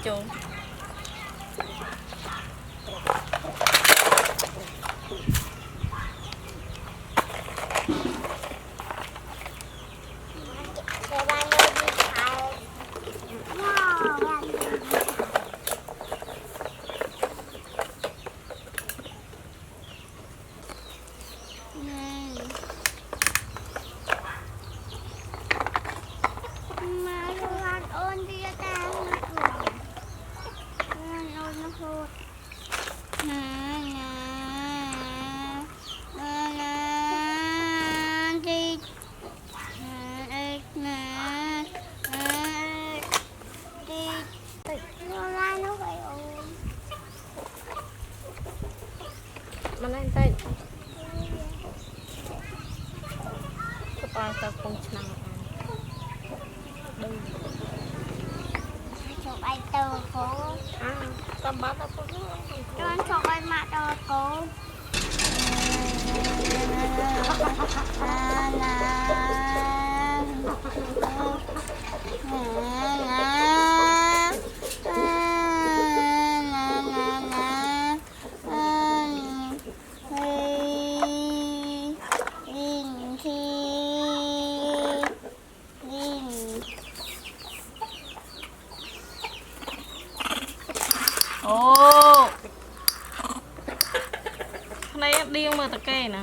Jojoมันนั่นเต้นก็ปลาตะกงชนะchụp ai tờ cố tầm bát tao cũng con chụp ai mà tờ cố ô này em điên mà tao kê nè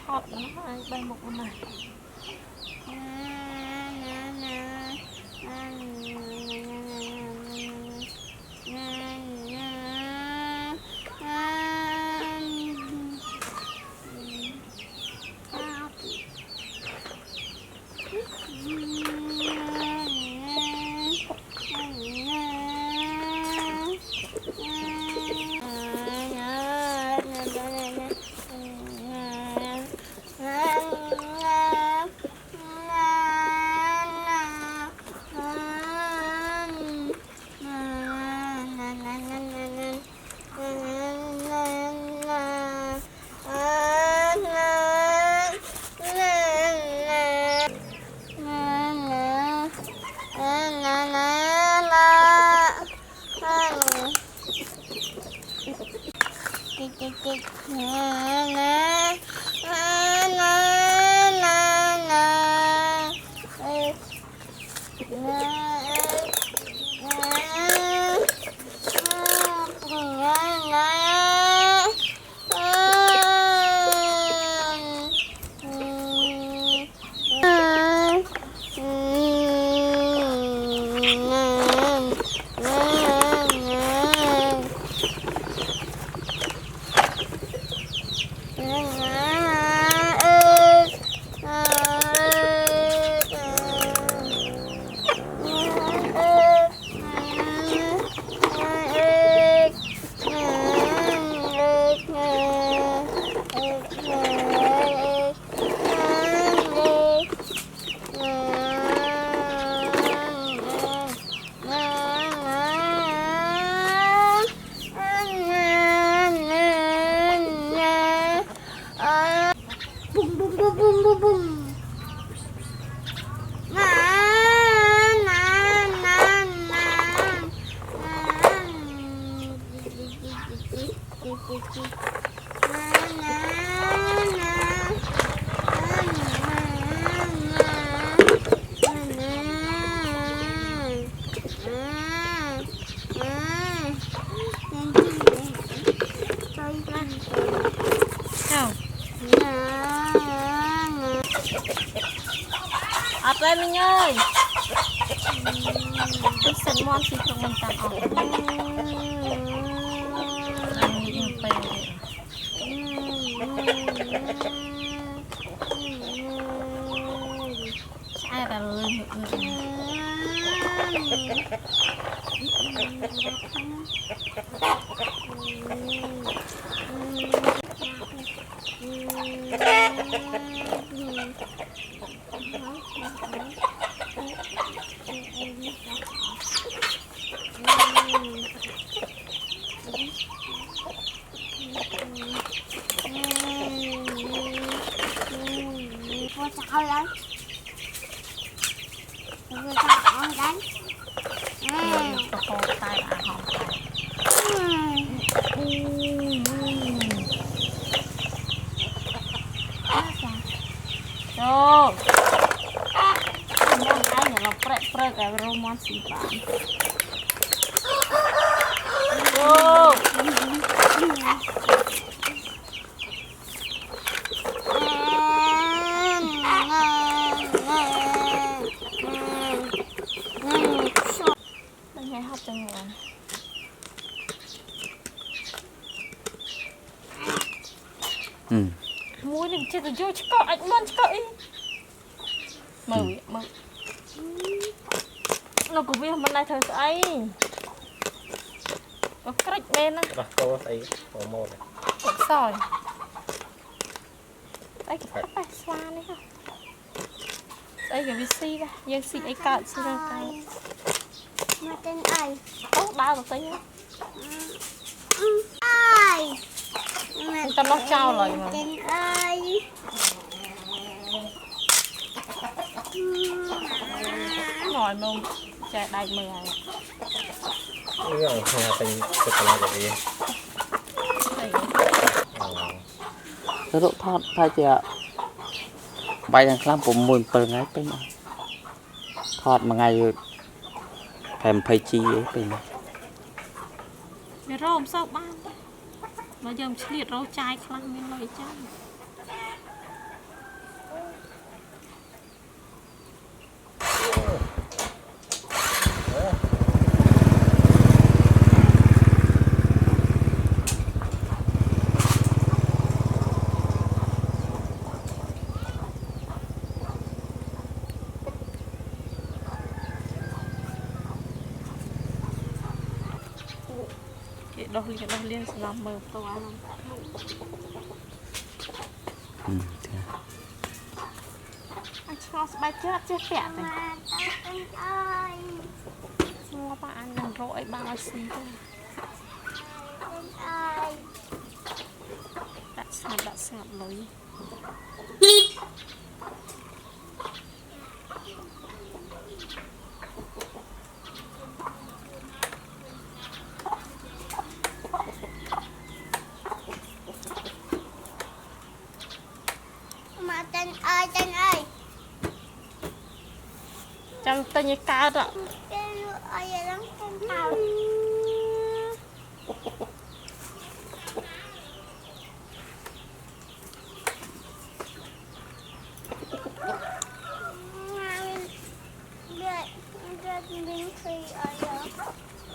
hot nó bay một con này ập lên Minh ơi cái sừng mon xịt trong mình tạm ọc ai là người Sao vậy? Người ta ăn đánh. Con tay à hỏng. Cho. Món ai là prek cái món xì bạn. Vô. Nghe học cho ngon. Muối đừng chết rồi vô cho anh luôn cho ý. Mờ mờ. Nó cũng biết hôm nay thời ấy. Có cách bên á. Cô thấy hồ môn này. Cột sỏi. Đây cái phải xoa này không? Đây cái VC đây, dân xịt ấy cạn xịt ra cái. Mà tên ai? Tốt đau được thấy nhá. Ai? Người ta móc trao rồi mà. Tên ai? Ngồi mông chạy đầy mười này. Cái dòng hoa tình cực là cái gì? Rốt thọt thay chị ạ. Bay đang làm của mùi bờ ngay bên này. Thọt mà ngay thèm phây chi ấy bên này. Để rôm sao ban. Mà giờ mình liệt rau chai khăn nên lời chai. Đo liên sẽ làm mờ to lắm. Anh cho bài chết chết tẹt này. Mua bạn đừng rỗi bao xí thôi. Đã sạp lối. Tên ơi. Chẳng tên như cao đó. Tên ơi lắm tên tao.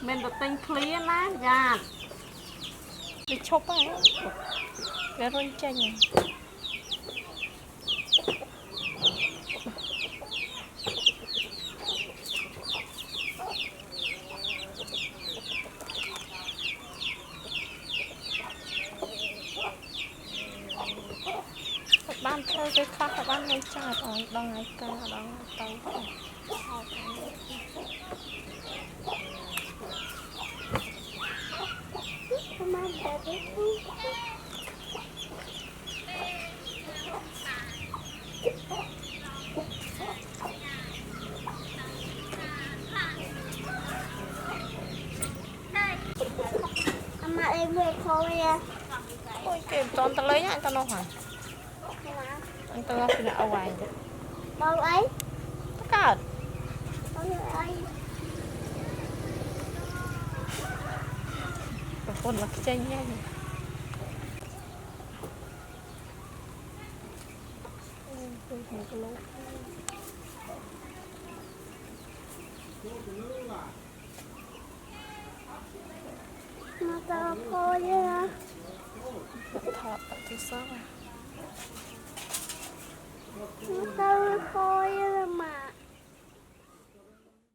Mình được tên clear má dạ. Đi chụp ấy. Để rôn chanh này. Ban chơi cái khác là ban hơi chặt ở đằng này cơ đằng tàu. Mà em về thôi nha. Ôi kìa toàn ta lấy nhá anh ta đâu hả? Anh ta ngọc là ở ngoài vậy. Đâu ấy? Tất cả. Đâu ấy? Con là cái chanh nha. Mà tao thôi nha. Thọt tại sao à? Mà tao thôi nha.